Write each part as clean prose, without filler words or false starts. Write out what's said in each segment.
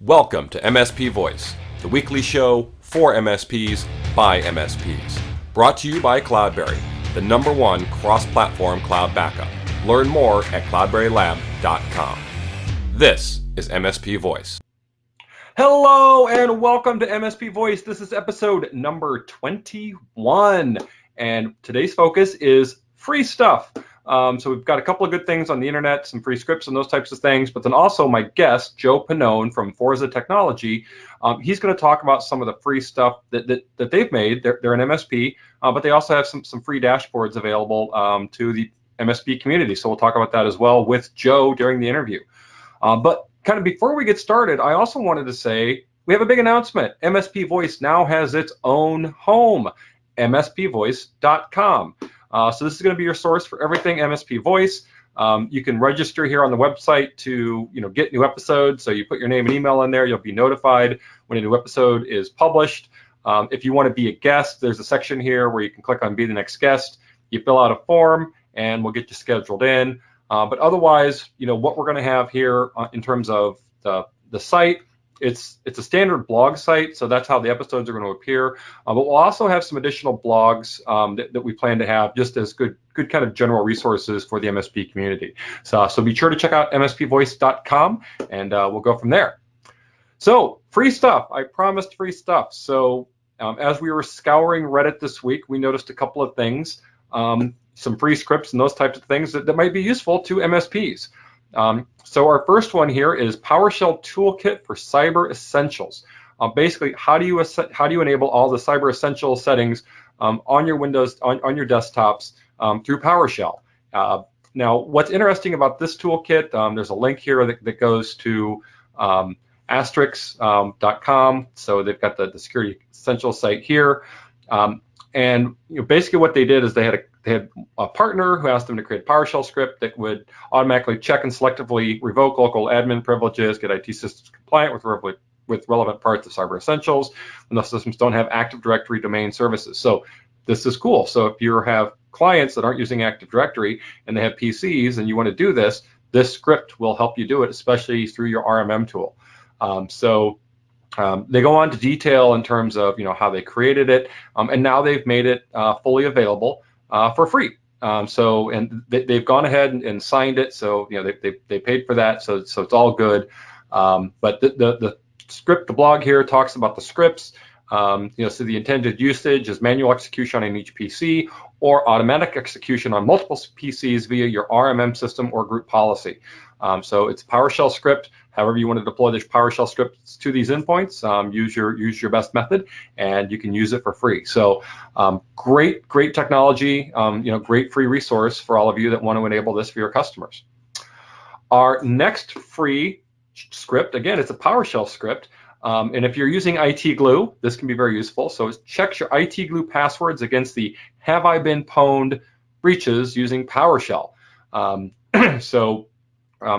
Welcome to MSP Voice, the weekly show for MSPs by MSPs. Brought to you by Cloudberry, the #1 cross-platform cloud backup. Learn more at cloudberrylab.com. This is MSP Voice. Hello and welcome to MSP Voice. This is episode number 21, and today's focus is free stuff. So we've got a couple of good things on the internet, some free scripts and those types of things, but then also my guest, Joe Pannone from Forza Technology, he's going to talk about some of the free stuff that they've made. They're an MSP, but they also have some free dashboards available to the MSP community. So we'll talk about that as well with Joe during the interview. But kind of before we get started, I also wanted to say we have a big announcement. MSP Voice now has its own home, mspvoice.com. So this is going to be your source for everything MSP Voice. You can register here on the website to get new episodes. So you put your name and email in there. You'll be notified when a new episode is published. If you want to be a guest, there's a section here where you can click on Be the Next Guest. You fill out a form, and we'll get you scheduled in. But otherwise, what we're going to have here in terms of the site, it's a standard blog site, so that's how the episodes are going to appear. But we'll also have some additional blogs that we plan to have just as good kind of general resources for the MSP community. So be sure to check out mspvoice.com, and we'll go from there. So free stuff. I promised free stuff. So as we were scouring Reddit this week, we noticed a couple of things, some free scripts and those types of things that might be useful to MSPs. So our first one here is PowerShell Toolkit for Cyber Essentials. Basically, how do you enable all the Cyber Essential settings on your Windows on your desktops through PowerShell? Now, what's interesting about this toolkit? There's a link here that goes to asterisk.com. So they've got the Security Essentials site here, and basically what they did is they had a partner who asked them to create a PowerShell script that would automatically check and selectively revoke local admin privileges, get IT systems compliant with relevant parts of Cyber Essentials when those systems don't have Active Directory domain services. So this is cool. So if you have clients that aren't using Active Directory and they have PCs and you want to do this, this script will help you do it, especially through your RMM tool. They go on to detail in terms of how they created it, and now they've made it fully available for free. And they've gone ahead and signed it, so they paid for that, so it's all good. But the script, the blog here talks about the scripts. So the intended usage is manual execution on each PC or automatic execution on multiple PCs via your RMM system or group policy. So it's a PowerShell script. However you want to deploy this PowerShell script to these endpoints, use your best method, and you can use it for free. So great technology, great free resource for all of you that want to enable this for your customers. Our next free script, again, it's a PowerShell script. And if you're using IT Glue, this can be very useful. So it checks your IT Glue passwords against the "Have I Been Pwned" breaches using PowerShell.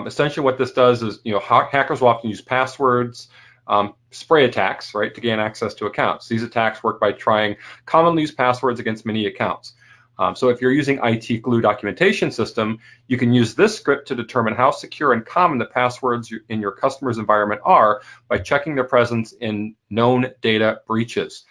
Essentially what this does is, hackers will often use passwords, spray attacks, right, to gain access to accounts. These attacks work by trying commonly used passwords against many accounts. So if you're using IT Glue documentation system, you can use this script to determine how secure and common the passwords in your customer's environment are by checking their presence in known data breaches.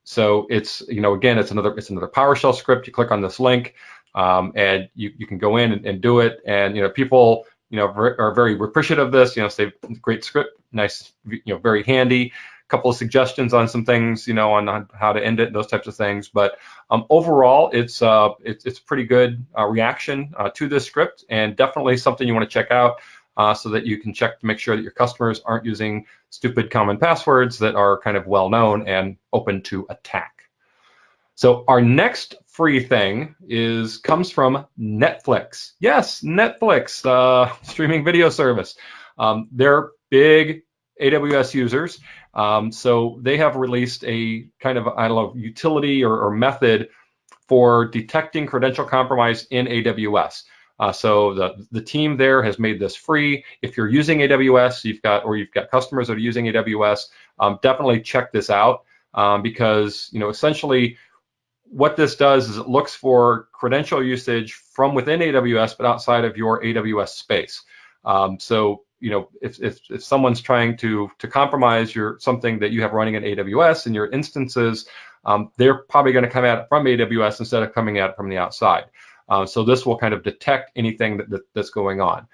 So it's, again, it's another PowerShell script. You click on this link, and you can go in and do it. And people are very appreciative of this. Say great script, nice, very handy. Couple of suggestions on some things, on how to end it, those types of things. But overall, it's pretty good reaction to this script, and definitely something you want to check out so that you can check to make sure that your customers aren't using stupid common passwords that are kind of well known and open to attack. So our next free thing comes from Netflix. Yes, Netflix, streaming video service. They're big AWS users. So they have released a kind of, utility or method for detecting credential compromise in AWS. So the team there has made this free. If you're using AWS, you've got customers that are using AWS, definitely check this out because essentially what this does is it looks for credential usage from within AWS but outside of your AWS space. So if someone's trying to compromise something that you have running in AWS and your instances, they're probably going to come at it from AWS instead of coming at it from the outside. So this will kind of detect anything that's going on.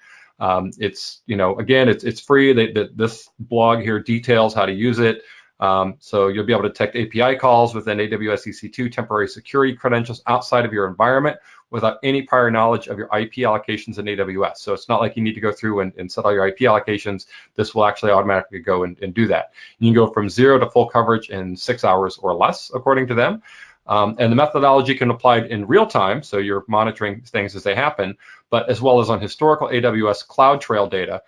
It's, again, it's free. This blog here details how to use it. So you'll be able to detect API calls within AWS EC2 temporary security credentials outside of your environment without any prior knowledge of your IP allocations in AWS. So it's not like you need to go through and set all your IP allocations. This will actually automatically go and do that. You can go from 0 to full coverage in 6 hours or less, according to them. And the methodology can apply in real time, so you're monitoring things as they happen, but as well as on historical AWS CloudTrail data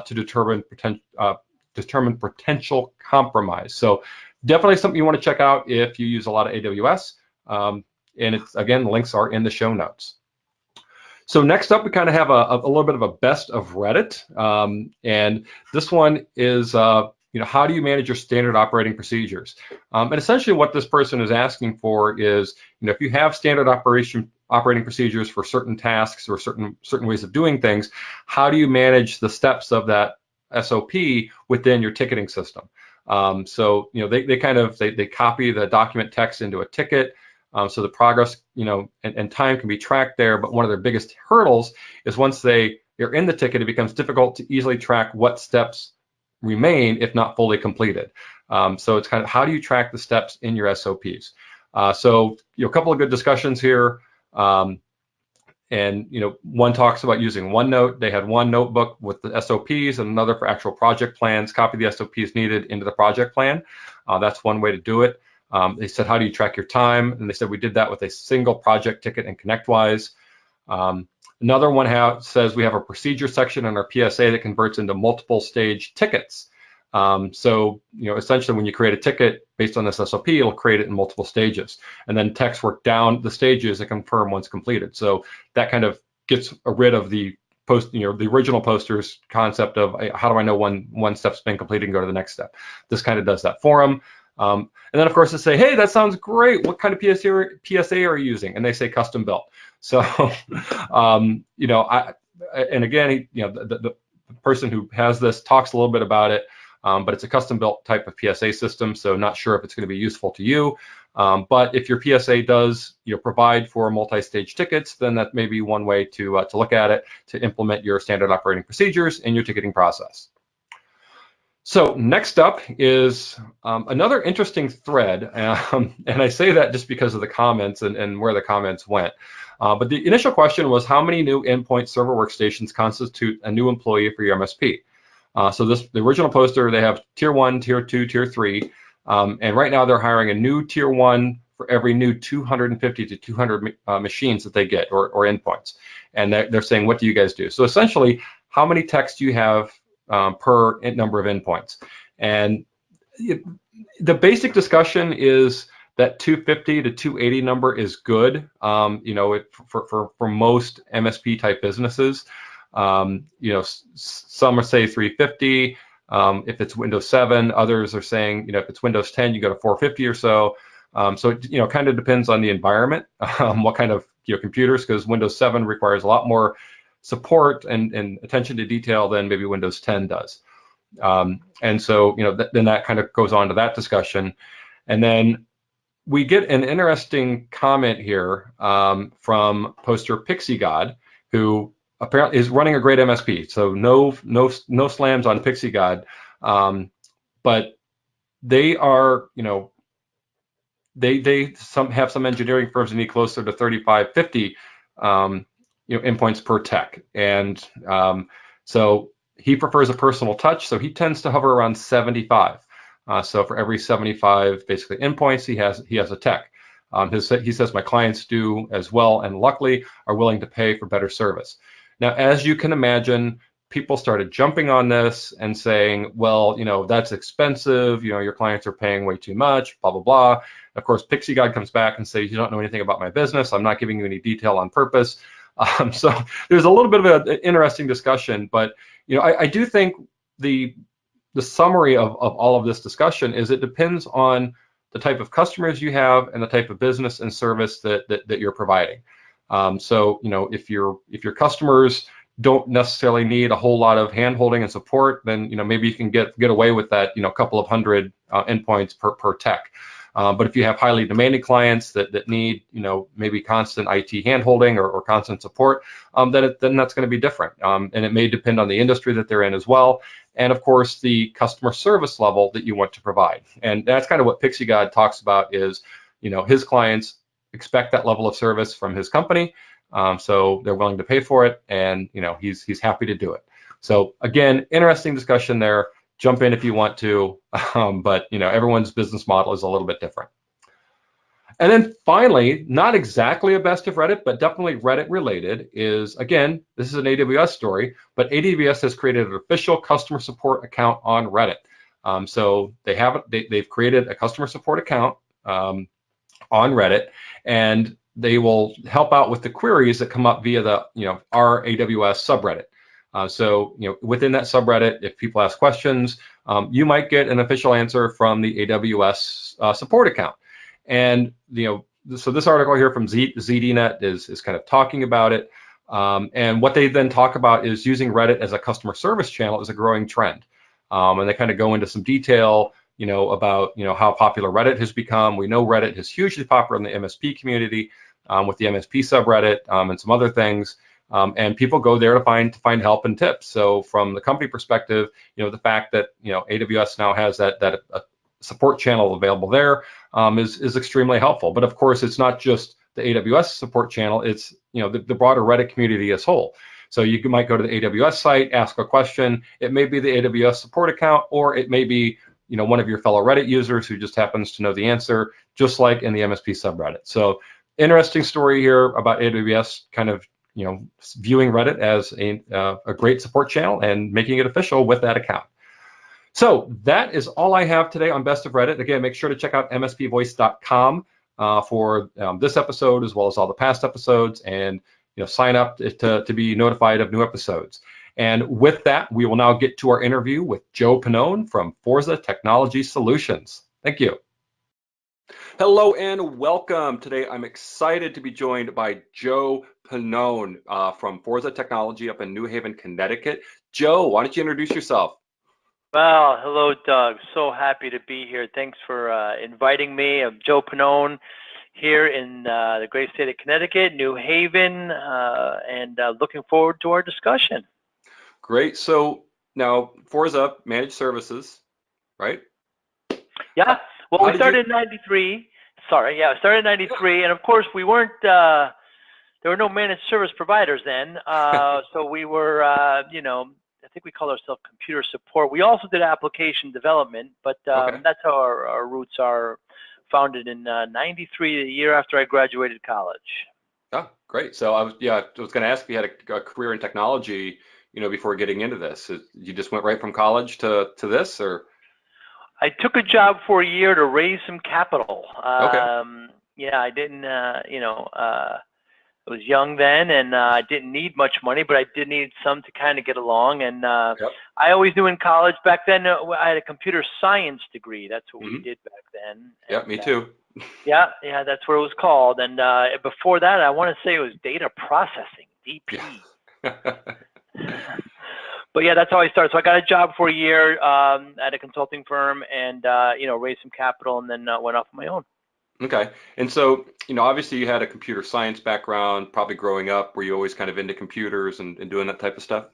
to determine potential compromise. So definitely something you want to check out if you use a lot of AWS. And it's, again, links are in the show notes. So next up, we kind of have a little bit of a best of Reddit. And this one is, how do you manage your standard operating procedures? And essentially what this person is asking for is, if you have standard operating procedures for certain tasks or certain ways of doing things, how do you manage the steps of that SOP within your ticketing system? So they copy the document text into a ticket, so the progress and time can be tracked there. But one of their biggest hurdles is once they're in the ticket, it becomes difficult to easily track what steps remain if not fully completed. So it's kind of, how do you track the steps in your SOPs? So a couple of good discussions here. And one talks about using OneNote. They had one notebook with the SOPs and another for actual project plans. Copy the SOPs needed into the project plan. That's one way to do it. They said, how do you track your time? And they said, we did that with a single project ticket in Connectwise. Another one says we have a procedure section in our PSA that converts into multiple stage tickets. So essentially when you create a ticket based on this SOP, it'll create it in multiple stages, and then text work down the stages and confirm once completed. So that kind of gets rid of the the original poster's concept of how do I know one step's been completed and go to the next step. This kind of does that for them. And then of course they say, hey, that sounds great. What kind of PSA are you using? And they say custom built. So, and again, the person who has this talks a little bit about it, but it's a custom built type of PSA system. So not sure if it's going to be useful to you. But if your PSA does provide for multi-stage tickets, then that may be one way to look at it, to implement your standard operating procedures in your ticketing process. So next up is another interesting thread, and I say that just because of the comments and where the comments went. But the initial question was, how many new endpoint server workstations constitute a new employee for your MSP? So the original poster, they have tier 1, tier 2, tier 3, and right now they're hiring a new tier 1 for every new 250 to 200 machines that they get, or endpoints. And they're saying, what do you guys do? So essentially, how many techs do you have per number of endpoints? And the basic discussion is that 250 to 280 number is good, for most MSP type businesses. Some are say 350 if it's Windows 7. Others are saying, if it's Windows 10, you go to 450 or so. So it kind of depends on the environment, what kind of computers, because Windows 7 requires a lot more support and attention to detail than maybe Windows 10 does. And so then that kind of goes on to that discussion. And then we get an interesting comment here from poster Pixie God, who apparently is running a great MSP. So no slams on Pixie God, but they are they have some engineering firms that need closer to 35, 50 endpoints per tech, and so he prefers a personal touch. So he tends to hover around 75. So for every 75 basically endpoints, he has a tech. He says my clients do as well, and luckily are willing to pay for better service. Now, as you can imagine, people started jumping on this and saying, well, that's expensive. Your clients are paying way too much, blah, blah, blah. Of course, Pixie God comes back and says, you don't know anything about my business. I'm not giving you any detail on purpose. So there's a little bit of an interesting discussion, but I do think the summary of all of this discussion is it depends on the type of customers you have and the type of business and service that you're providing. So if your customers don't necessarily need a whole lot of handholding and support, then maybe you can get away with that couple of hundred endpoints per tech. But if you have highly demanding clients that need maybe constant IT handholding or constant support, then that's going to be different. And it may depend on the industry that they're in as well, and of course the customer service level that you want to provide. And that's kind of what Pixie God talks about is his clients expect that level of service from his company. So they're willing to pay for it, and he's happy to do it. So again, interesting discussion there. Jump in if you want to, but everyone's business model is a little bit different. And then finally, not exactly a best of Reddit, but definitely Reddit related is, again, this is an AWS story, but AWS has created an official customer support account on Reddit. So they've created a customer support account on Reddit, and they will help out with the queries that come up via the our AWS subreddit. So within that subreddit, if people ask questions, you might get an official answer from the AWS support account. And so this article here from ZDNet is kind of talking about it. And what they then talk about is using Reddit as a customer service channel is a growing trend. And they kind of go into some detail about how popular Reddit has become. We know Reddit is hugely popular in the MSP community with the MSP subreddit and some other things. And people go there to find help and tips. So from the company perspective, the fact that AWS now has that support channel available there is extremely helpful. But of course, it's not just the AWS support channel; it's the broader Reddit community as whole. So you might go to the AWS site, ask a question. It may be the AWS support account, or it may be one of your fellow Reddit users who just happens to know the answer, just like in the MSP subreddit. So interesting story here about AWS kind of viewing Reddit as a great support channel and making it official with that account. So that is all I have today on Best of Reddit. Again, make sure to check out mspvoice.com for this episode as well as all the past episodes, and sign up to be notified of new episodes. And with that, we will now get to our interview with Joe Pannone from Forza Technology Solutions. Thank you. Hello and welcome. Today, I'm excited to be joined by Joe Pannone from Forza Technology up in New Haven, Connecticut. Joe, why don't you introduce yourself? Well, hello, Doug. So happy to be here. Thanks for inviting me. I'm Joe Pannone here in the great state of Connecticut, New Haven, and looking forward to our discussion. Great. So now Forza Managed Services, right? Yeah. Well, we started in '93. Sorry. Yeah, I started in '93, and of course we weren't. There were no managed service providers then, so we were, I think we called ourselves computer support. We also did application development, but that's how our roots are. Founded in '93, the year after I graduated college. Oh, great. So I was going to ask if you had a career in technology, before getting into this. You just went right from college to this, or? I took a job for a year to raise some capital. Okay. Yeah, I didn't, I was young then, and I didn't need much money, but I did need some to kind of get along. And Yep. I always knew in college back then, I had a computer science degree. That's what we did back then. Yeah, and, me too. Yeah, that's what it was called. And before that, I want to say it was data processing, DP. Yeah. But yeah, that's how I started. So I got a job for a year at a consulting firm, and raised some capital, and then went off on my own. Okay. And so, obviously you had a computer science background, probably growing up. Were you always kind of into computers and doing that type of stuff?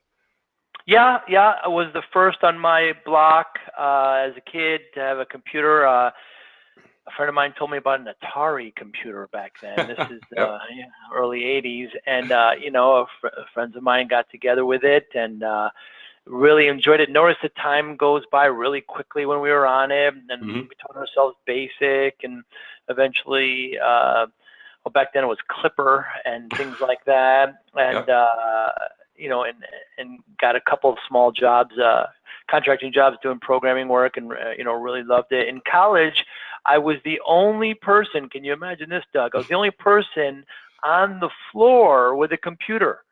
Yeah. I was the first on my block as a kid to have a computer. A friend of mine told me about an Atari computer back then. This is Yep. early '80s, and friends of mine got together with it and really enjoyed it. Noticed the time goes by really quickly when we were on it, and we taught ourselves BASIC, and eventually, back then it was Clipper and things like that, and Yep. and got a couple of small jobs, contracting jobs doing programming work, and really loved it. In college, I was the only person. Can you imagine this, Doug? I was the only person on the floor with a computer.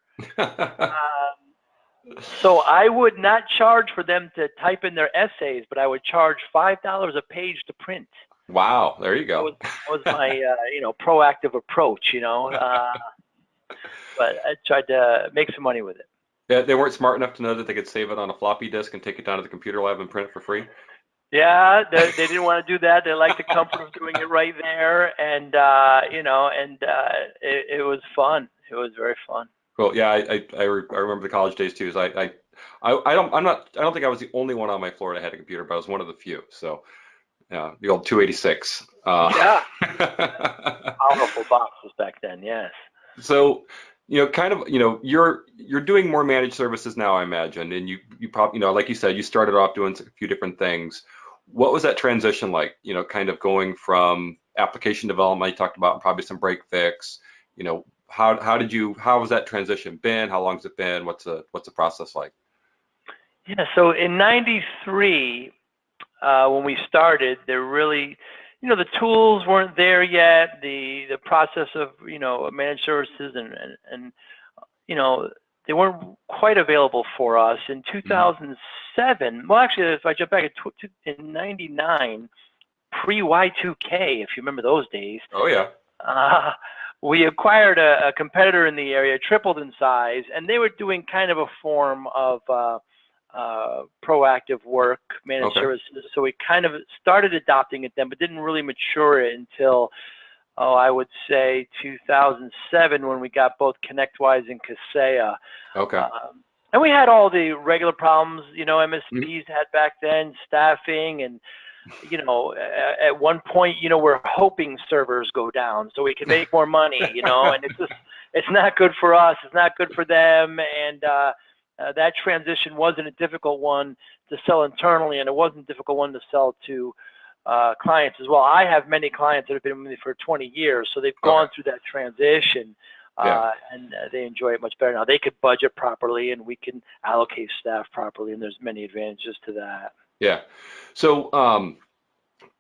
So I would not charge for them to type in their essays, but I would charge $5 a page to print. Wow, there you go. That was my proactive approach, but I tried to make some money with it. Yeah, they weren't smart enough to know that they could save it on a floppy disk and take it down to the computer lab and print it for free. Yeah, they didn't want to do that. They liked the comfort of doing it right there, and it was fun. It was very fun. Cool. Yeah, I remember the college days too. I don't think I was the only one on my floor that had a computer, but I was one of the few. So yeah, the old 286. Yeah, powerful boxes back then. Yes. So, you're doing more managed services now, I imagine, and you probably, like you said, you started off doing a few different things. What was that transition like? Kind of going from application development, you talked about probably some break fix. How has that transition been? How long has it been? What's the process like? Yeah. So in '93, when we started, there really, the tools weren't there yet. The process of managed services and they weren't quite available for us in 2007. Well, actually, if I jump back in '99, pre Y2K, if you remember those days. Oh yeah. We acquired a competitor in the area, tripled in size, and they were doing kind of a form of proactive work, managed services. So we kind of started adopting it then, but didn't really mature it until, I would say 2007, when we got both Connectwise and Kaseya. Okay. And we had all the regular problems, MSPs had back then, staffing, and at one point, we're hoping servers go down so we can make more money, and it's not good for us, it's not good for them, and that transition wasn't a difficult one to sell internally, and it wasn't a difficult one to sell to clients as well. I have many clients that have been with me for 20 years, so they've gone through that transition, and they enjoy it much better now. They could budget properly, and we can allocate staff properly, and there's many advantages to that. Yeah. So,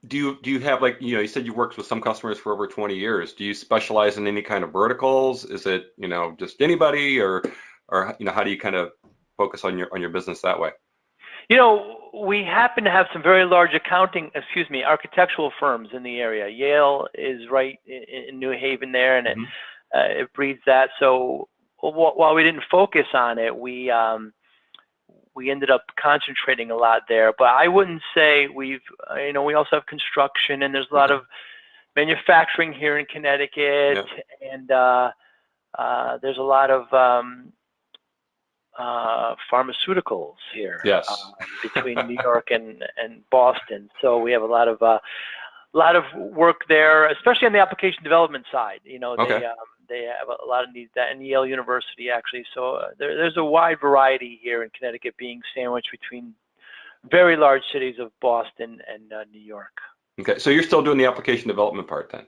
do you have, like, you said you worked with some customers for over 20 years. Do you specialize in any kind of verticals? Is it, just anybody, or how do you kind of focus on your business that way? We happen to have some very large architectural firms in the area. Yale is right in New Haven there, and it breeds that. So while we didn't focus on it, we ended up concentrating a lot there. But I wouldn't say we also have construction, and there's a lot of manufacturing here in Connecticut, and there's a lot of pharmaceuticals here. Yes. Between New York and Boston. So we have a lot of work there, especially on the application development side. They have a lot of needs, that in Yale University, actually. So there's a wide variety here in Connecticut, being sandwiched between very large cities of Boston and New York. Okay, so you're still doing the application development part then?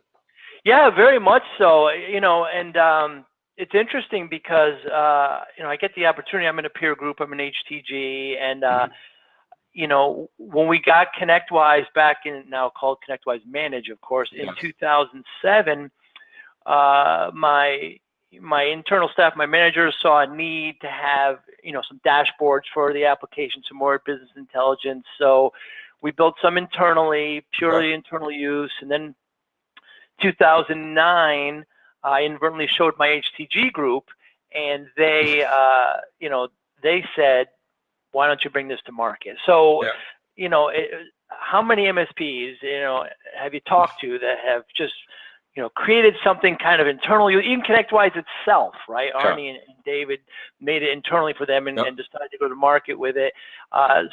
Yeah, very much so. And it's interesting because I get the opportunity. I'm in a peer group. I'm an HTG, and when we got Connectwise back in, now called Connectwise Manage, of course, in 2007. My internal staff, my managers, saw a need to have some dashboards for the application, some more business intelligence. So we built some internally, purely internal use, and then 2009, I inadvertently showed my HTG group, and they they said, "Why don't you bring this to market?" So how many MSPs have you talked to that have just created something kind of internal? Even Connectwise itself, right? Sure. Arnie and David made it internally for them and decided to go to market with it.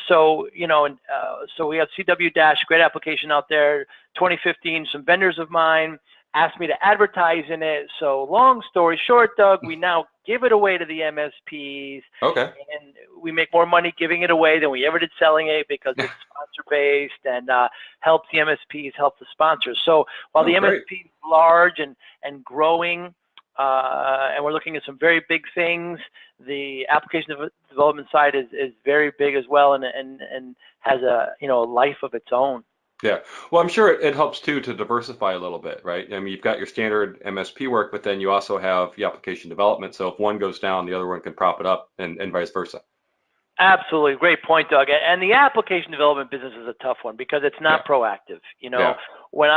So we have CW Dash, great application out there. 2015, some vendors of mine asked me to advertise in it. So long story short, Doug, we now give it away to the MSPs. Okay. And we make more money giving it away than we ever did selling it, because it's sponsor-based and helps the MSPs, help the sponsors. So while the MSP is large and growing, and we're looking at some very big things, the application development side is very big as well, and has a life of its own. Yeah, well, I'm sure it helps too to diversify a little bit, right? I mean, you've got your standard MSP work, but then you also have the application development. So if one goes down, the other one can prop it up, and vice versa. Absolutely. Great point, Doug. And the application development business is a tough one because it's not proactive. When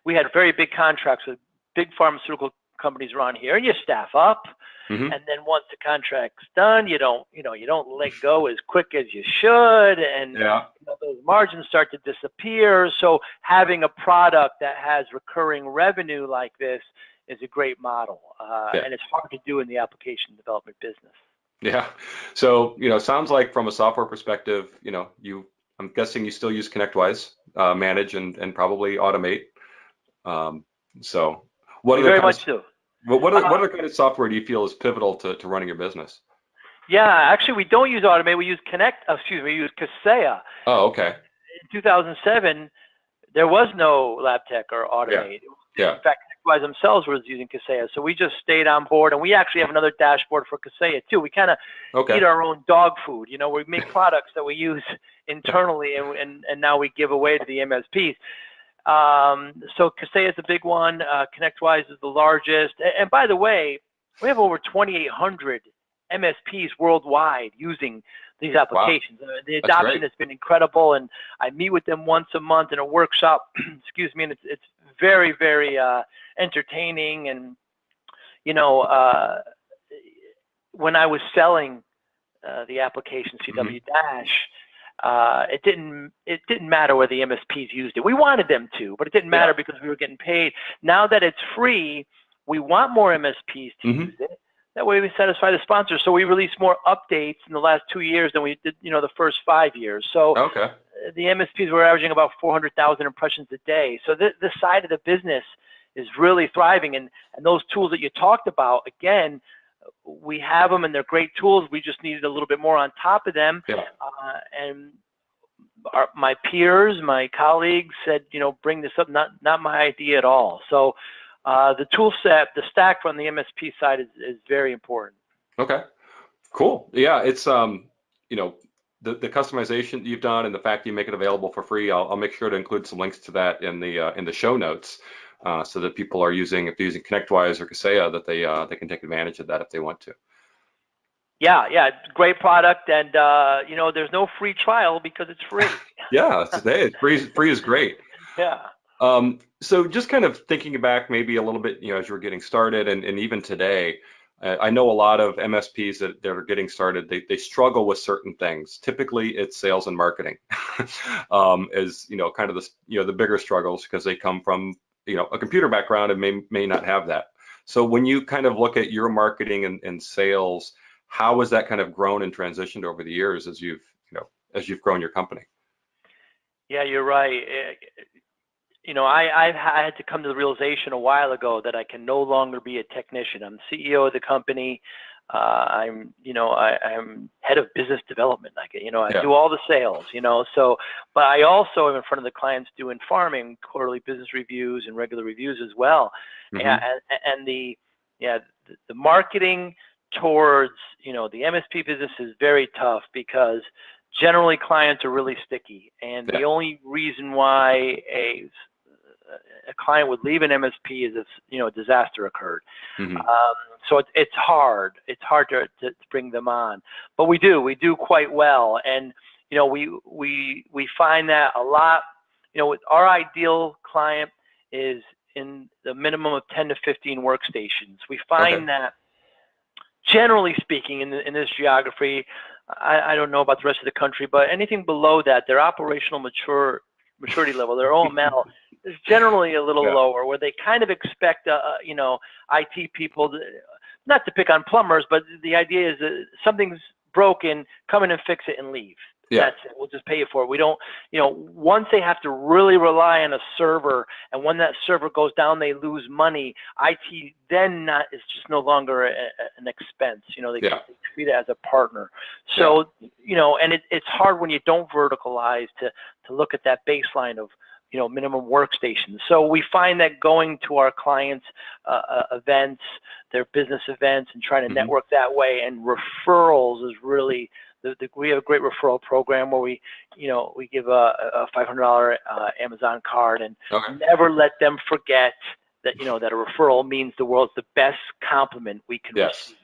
we had very big contracts with big pharmaceutical companies around here, and you staff up. Mm-hmm. And then once the contract's done, you don't let go as quick as you should, and those margins start to disappear. So having a product that has recurring revenue like this is a great model, and it's hard to do in the application development business. Yeah. So, sounds like from a software perspective, I'm guessing you still use Connectwise, manage and probably automate. So what Very much do. What other kind of software do you feel is pivotal to running your business? Yeah, actually, we don't use Automate. We use we use Kaseya. Oh, okay. In 2007, there was no LabTech or Automate. Yeah. In fact, Connectwise themselves was using Kaseya. So we just stayed on board, and we actually have another dashboard for Kaseya too. We kind of eat our own dog food. We make products that we use internally, and now we give away to the MSPs. So Kaseya is a big one. Connectwise is the largest. And by the way, we have over 2,800 MSPs worldwide using these applications. Wow. The adoption has been incredible, and I meet with them once a month in a workshop. Excuse me, and it's very, very entertaining. And when I was selling the application CW Dash. It didn't matter whether the MSPs used it. We wanted them to, but it didn't matter because we were getting paid. Now that it's free, we want more MSPs to use it. That way we satisfy the sponsors. So we released more updates in the last 2 years than we did, the first 5 years. So the MSPs were averaging about 400,000 impressions a day. So this side of the business is really thriving. And those tools that you talked about, again, we have them and they're great tools. We just needed a little bit more on top of them. And my peers, my colleagues said, bring this up, not my idea at all. So the tool set, the stack from the MSP side is very important. Okay, cool. Yeah, it's, the customization that you've done and the fact that you make it available for free, I'll make sure to include some links to that in the show notes. So that people are using, if they're using Connectwise or Kaseya, that they can take advantage of that if they want to. Yeah, it's a great product, and there's no free trial because it's free. Free is great. Yeah. So just kind of thinking back maybe a little bit, as you were getting started, and even today, I know a lot of MSPs that are getting started, they struggle with certain things. Typically, it's sales and marketing, as kind of the bigger struggles because they come from a computer background and may not have that. So when you kind of look at your marketing and sales, how has that kind of grown and transitioned over the years as you've grown your company? Yeah, you're right. I had to come to the realization a while ago that I can no longer be a technician. I'm the CEO of the company. I'm head of business development. I do all the sales, so, but I also am in front of the clients doing farming, quarterly business reviews and regular reviews as well. And the marketing towards, the MSP business is very tough because generally clients are really sticky. And the only reason why a client would leave an MSP is if, a disaster occurred. So it's hard. It's hard to bring them on, but we do quite well. And, we find that a lot, our ideal client is in the minimum of 10 to 15 workstations. We find that generally speaking in this geography, I don't know about the rest of the country, but anything below that, their operational maturity level, their OML is generally a little lower, where they kind of expect, IT people, not to pick on plumbers, but the idea is that something's broken, come in and fix it and leave. That's it. We'll just pay you for it. We don't, once they have to really rely on a server, and when that server goes down, they lose money. IT then is just no longer an expense. They treat it as a partner. So, and it's hard when you don't verticalize to look at that baseline of, minimum workstations. So we find that going to our clients' events, their business events, and trying to network that way, and referrals is really. We have a great referral program where we give a $500 Amazon card, and never let them forget that that a referral means the world's the best compliment we can receive.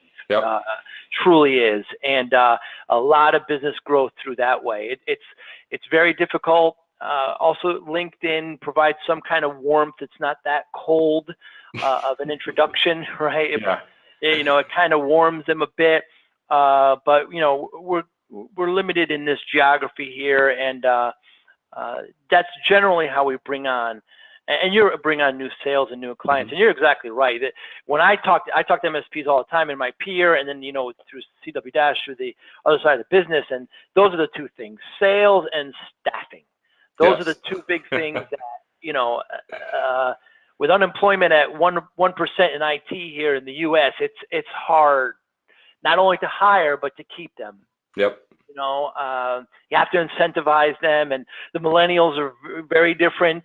Truly is, and a lot of business growth through that way. It's very difficult. Also, LinkedIn provides some kind of warmth. It's not that cold of an introduction, right? Yeah. It kind of warms them a bit. But we're limited in this geography here, and that's generally how we bring on. And you bring on new sales and new clients, and you're exactly right. That when I talk to MSPs all the time in my peer, and then through CW through the other side of the business, and those are the two things: sales and staffing. Those are the two big things that with unemployment at 1% in IT here in the U.S., it's hard not only to hire but to keep them. Yep. You have to incentivize them, and the millennials are very different.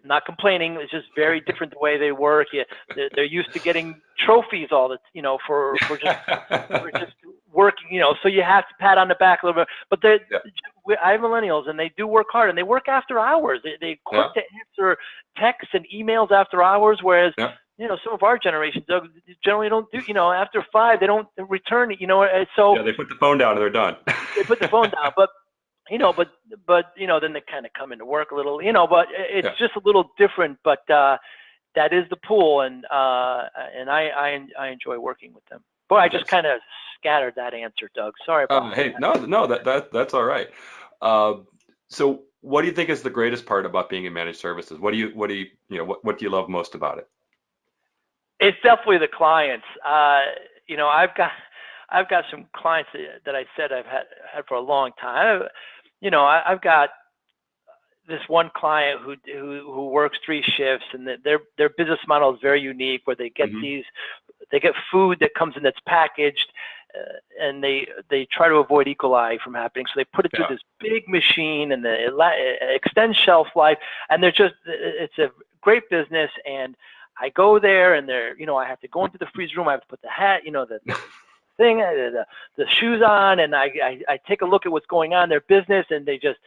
Not complaining, it's just very different the way they work. They're used to getting trophies all the, for just working. So you have to pat on the back a little bit. But I have millennials, and they do work hard, and they work after hours. They quick to answer texts and emails after hours, whereas. Some of our generation, Doug, generally don't do, after 5, they don't return it, so. Yeah, they put the phone down and they're done. They put the phone down, but then they kind of come into work a little, but it's just a little different, but that is the pool, and I enjoy working with them. Boy, I just kind of scattered that answer, Doug. Sorry about that. Hey, no, that's all right. So what do you think is the greatest part about being in managed services? What do you love most about it? It's definitely the clients. I've got some clients that I said I've had for a long time. I've got this one client who works 3 shifts, and their business model is very unique, where they get they get food that comes in that's packaged, and they try to avoid E. coli from happening. So they put it through this big machine, and it extends shelf life, and it's a great business. And I go there, and I have to go into the freezer room. I have to put the hat, the thing, the shoes on, and I take a look at what's going on in their business, and they just,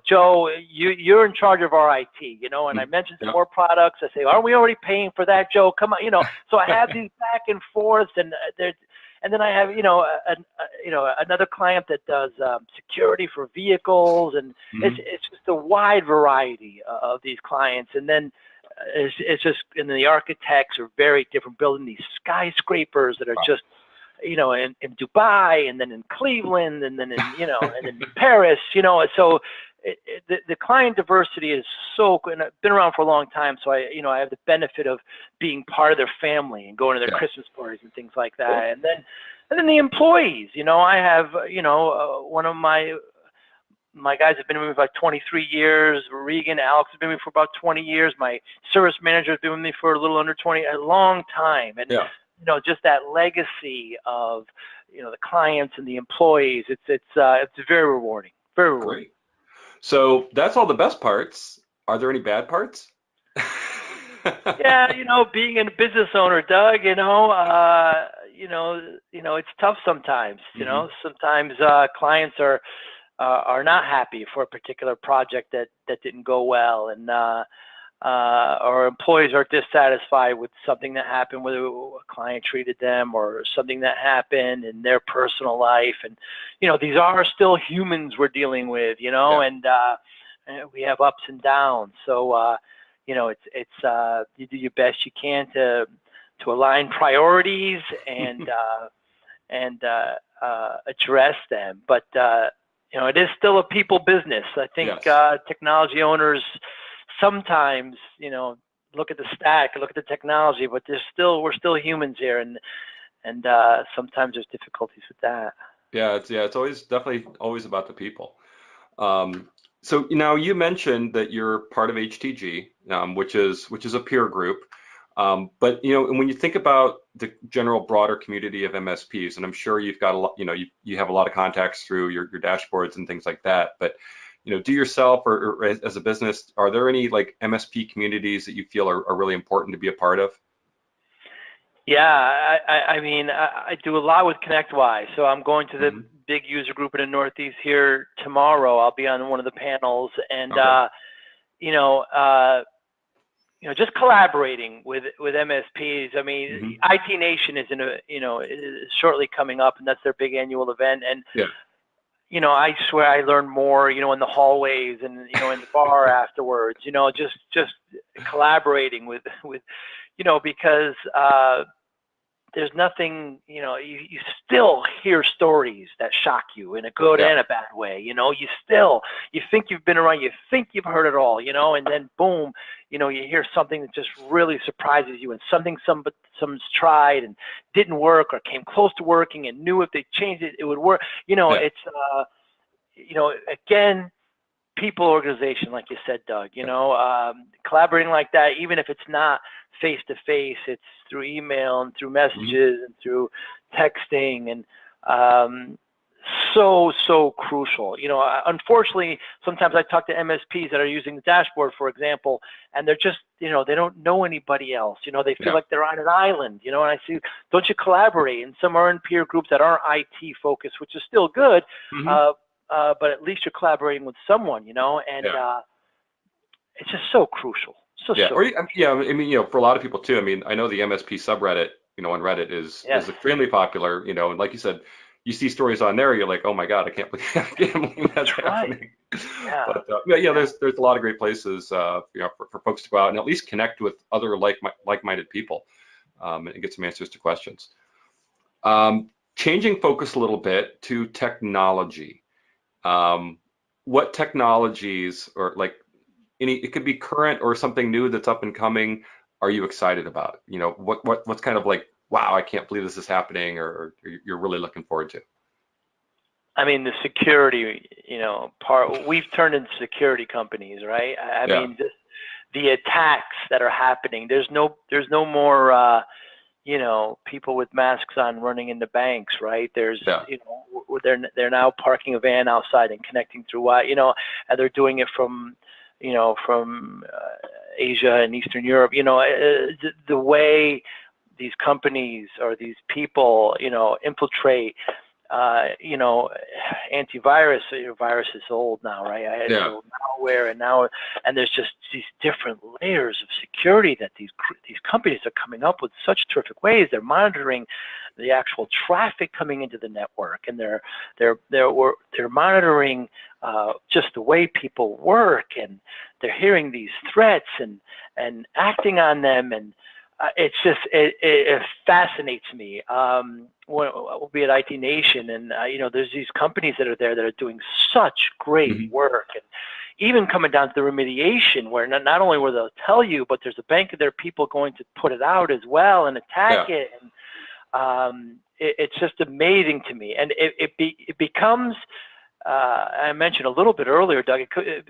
Joe, you're in charge of our IT, and I mentioned some more products. I say, aren't we already paying for that, Joe? Come on, So I have these back and forths, and then I have, another client that does security for vehicles, and it's just a wide variety of these clients, and then. It's just, and the architects are very different, building these skyscrapers that are just, in Dubai, and then in Cleveland, and then in, and in Paris, so the client diversity is so good, and I've been around for a long time, so I have the benefit of being part of their family and going to their Christmas parties and things like that, and then the employees, I have, one of my guys have been with me for about 23 years. Regan, Alex has been with me for about 20 years. My service manager has been with me for a little under 20, a long time. And, just that legacy of, the clients and the employees, it's very rewarding, very rewarding. Great. So that's all the best parts. Are there any bad parts? Yeah, being a business owner, Doug, it's tough sometimes, sometimes clients are not happy for a particular project that didn't go well, and or employees are dissatisfied with something that happened, whether a client treated them or something that happened in their personal life. And these are still humans we're dealing with, and we have ups and downs. So it's you do your best you can to align priorities and address them, but it is still a people business. I think technology owners sometimes, look at the stack, look at the technology, but we're still humans here, and sometimes there's difficulties with that. Yeah, it's definitely always about the people. So now you mentioned that you're part of HTG, which is a peer group. But when you think about the general broader community of MSPs, and I'm sure you've got a lot, you have a lot of contacts through your dashboards and things like that. But do yourself or as a business, are there any like MSP communities that you feel are really important to be a part of? Yeah, I do a lot with Connectwise. So I'm going to the big user group in the Northeast here tomorrow. I'll be on one of the panels, and just collaborating with MSPs. I mean, IT Nation is is shortly coming up, and that's their big annual event. And you know, I swear I learned more, you know, in the hallways and, you know, in the bar afterwards, you know, just collaborating with, you know, because there's nothing, you know, you still hear stories that shock you in a good and a bad way, you know, you think you've been around, you think you've heard it all, you know, and then boom, you know, you hear something that just really surprises you, and something someone's tried and didn't work or came close to working and knew if they changed it, it would work. You know, it's, you know, again, people organization, like you said, Doug, you know, collaborating like that, even if it's not face to face, it's through email and through messages and through texting, and so crucial. You know, unfortunately, sometimes I talk to MSPs that are using the dashboard, for example, and they're just, you know, they don't know anybody else. You know, they feel like they're on an island, you know, and I see, don't you collaborate? And some are in peer groups that aren't IT focused, which is still good. But at least you're collaborating with someone, you know, and it's just so crucial. I mean, you know, for a lot of people too. I mean, I know the MSP subreddit, you know, on Reddit is extremely popular, you know, and like you said, you see stories on there, you're like, oh my God, I can't believe that's happening. But there's a lot of great places, you know, for folks to go out and at least connect with other like-minded people, and get some answers to questions. Changing focus a little bit to technology. What technologies, or like it could be current or something new that's up and coming, are you excited about? You know, what's kind of like, wow, I can't believe this is happening, or you're really looking forward to? I mean, the security, you know, we've turned into security companies, right? I mean, the attacks that are happening, there's no more, you know, people with masks on running into banks, right? There's, you know, they're now parking a van outside and connecting through, you know, and they're doing it from, you know, from Asia and Eastern Europe. You know, the way these companies or these people, you know, infiltrate, you know, antivirus. Virus is old now, right? So malware, and there's just these different layers of security that these companies are coming up with such terrific ways. They're monitoring the actual traffic coming into the network, and they're monitoring just the way people work, and they're hearing these threats and acting on them, and it's just it fascinates me. We'll be at IT Nation, and you know, there's these companies that are there that are doing such great work, and even coming down to the remediation, where not only will they'll tell you, but there's a bank of their people going to put it out as well and attack it. And it's just amazing to me, and it becomes. I mentioned a little bit earlier, Doug. It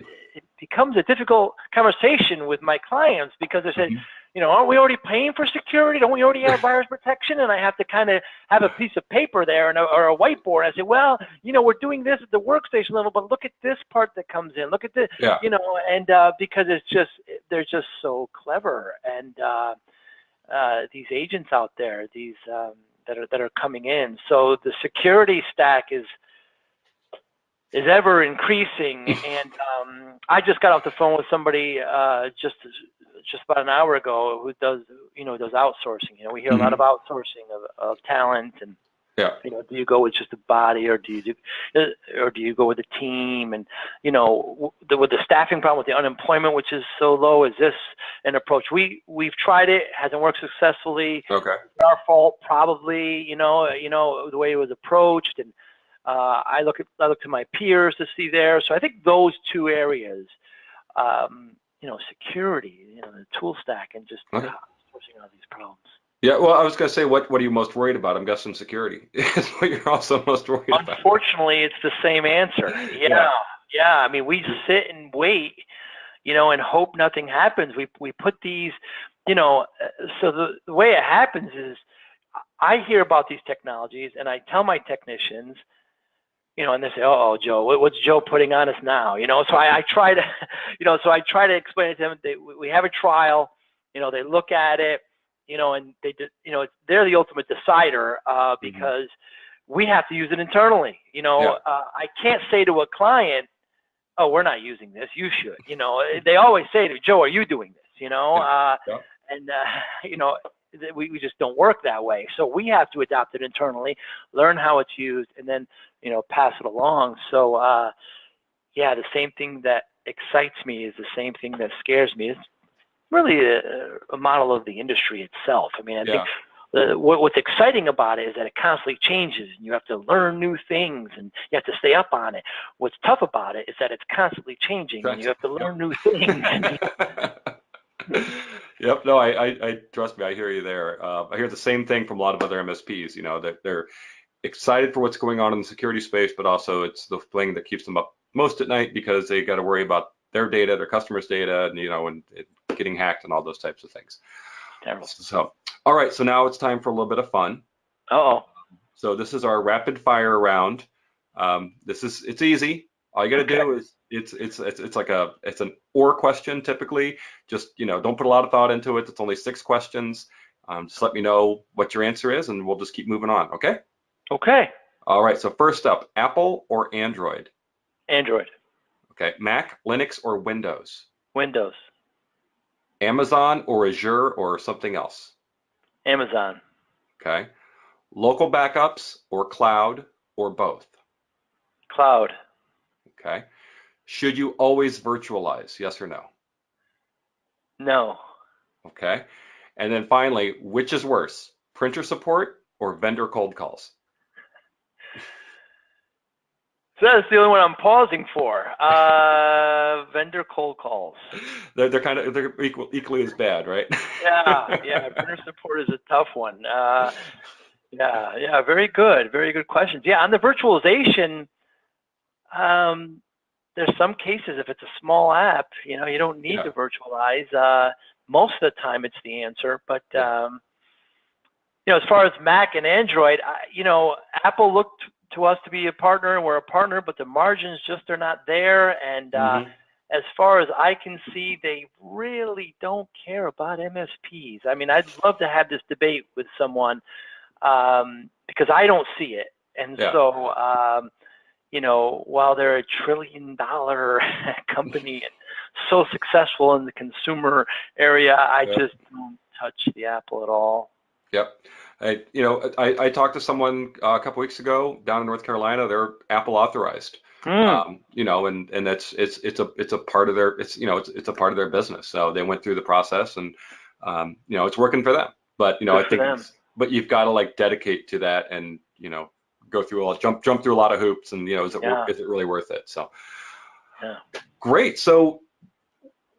becomes a difficult conversation with my clients, because they said, you know, aren't we already paying for security? Don't we already have virus protection? And I have to kind of have a piece of paper there or a whiteboard. I say, well, you know, we're doing this at the workstation level, but look at this part that comes in. Look at this, you know, and because they're just so clever. And these agents out there, these that are coming in. So the security stack is ever increasing. And I just got off the phone with somebody just about an hour ago who does outsourcing. You know, we hear a lot of outsourcing of talent, and you know, do you go with just a body, or do you go with a team? And you know, with the staffing problem, with the unemployment, which is so low, is this an approach? We've tried it, hasn't worked successfully. Okay, it's our fault, probably. You know the way it was approached, and I look to my peers to see there. So I think those two areas, you know, security, you know, the tool stack, and just sourcing out these problems. Yeah, well, I was going to say, what are you most worried about? I'm guessing security is what you're also most worried about. Unfortunately, it's the same answer. Yeah. I mean, we sit and wait, you know, and hope nothing happens. We put these, you know, so the way it happens is, I hear about these technologies and I tell my technicians, you know, and they say, "Oh, Joe, what's Joe putting on us now?" You know, so I try to, you know, explain it to them. We have a trial, you know, they look at it, you know, and you know, they're the ultimate decider, because we have to use it internally. You know, I can't say to a client, "Oh, we're not using this. You should." You know, they always say to me, "Joe, are you doing this?" You know, and you know, we just don't work that way. So we have to adopt it internally, learn how it's used, and then pass it along. So, yeah, the same thing that excites me is the same thing that scares me. It's really a model of the industry itself. I mean, I think what's exciting about it is that it constantly changes, and you have to learn new things, and you have to stay up on it. What's tough about it is that it's constantly changing, and you have to learn new things. Yep. No, I trust me. I hear you there. I hear the same thing from a lot of other MSPs. That they're excited for what's going on in the security space, but also it's the thing that keeps them up most at night because they got to worry about their data, their customers' data, and and it getting hacked and all those types of things. Terrible. So, all right. So now it's time for a little bit of fun. Uh-oh. So this is our rapid fire round. It's easy. All you got to do is it's like it's an or question typically. Just don't put a lot of thought into it. It's only 6 questions. Just let me know what your answer is, and we'll just keep moving on. Okay. Okay. All right. So first up, Apple or Android? Android. Okay. Mac, Linux, or Windows? Windows. Amazon or Azure or something else? Amazon. Okay. Local backups or cloud or both? Cloud. Okay. Should you always virtualize? Yes or no? No. Okay. And then finally, which is worse, printer support or vendor cold calls? So that's the only one I'm pausing for. Vendor cold calls. They're equally as bad, right? Yeah. Printer support is a tough one. Yeah. Very good questions. Yeah, on the virtualization, there's some cases if it's a small app, you don't need to virtualize. Most of the time, it's the answer. But as far as Mac and Android, Apple looked to us to be a partner, and we're a partner, but the margins just are not there. And as far as I can see, they really don't care about MSPs. I mean, I'd love to have this debate with someone because I don't see it. And so, while they're a $1 trillion company and so successful in the consumer area, I just don't touch the Apple at all. Yep. I talked to someone a couple weeks ago down in North Carolina. They're Apple authorized. And it's a part of their it's a part of their business. So they went through the process, and it's working for them. But I think but you've got to dedicate to that, and go through jump through a lot of hoops, and is it really worth it? So great. So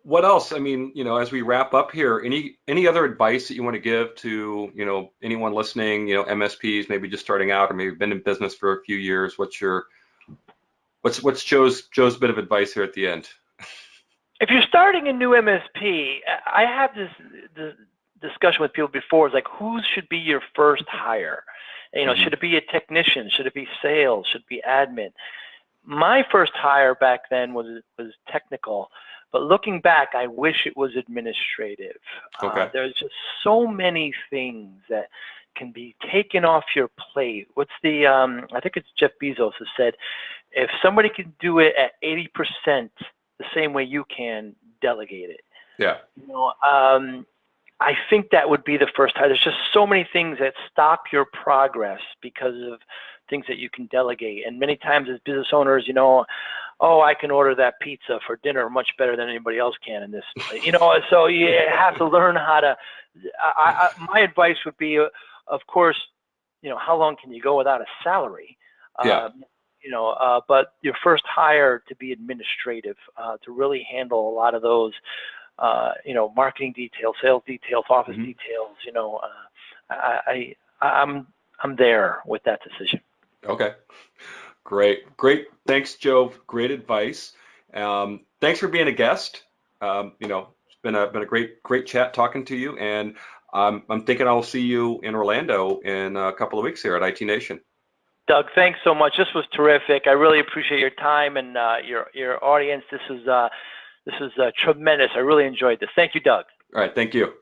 what else? I mean, as we wrap up here, any other advice that you want to give to, anyone listening, MSPs, maybe just starting out or maybe been in business for a few years? What's Joe's bit of advice here at the end? If you're starting a new MSP, I have this discussion with people before. It's like, who should be your first hire? Should it be a technician? Should it be sales? Should it be admin? My first hire back then was technical. But looking back, I wish it was administrative. There's just so many things that can be taken off your plate. What's the, I think it's Jeff Bezos who said, if somebody can do it at 80% the same way you can, delegate it. Yeah. I think that would be the first hire. There's just so many things that stop your progress because of things that you can delegate. And many times as business owners, I can order that pizza for dinner much better than anybody else can in this place. So you have to learn how to, my advice would be, of course, how long can you go without a salary? But your first hire to be administrative, to really handle a lot of those, marketing details, sales details, office details, I'm there with that decision. Okay. Great. Thanks, Joe. Great advice. Thanks for being a guest. It's been a great chat talking to you, and I'm thinking I'll see you in Orlando in a couple of weeks here at IT Nation. Doug, thanks so much. This was terrific. I really appreciate your time and your audience. This is tremendous. I really enjoyed this. Thank you, Doug. All right. Thank you.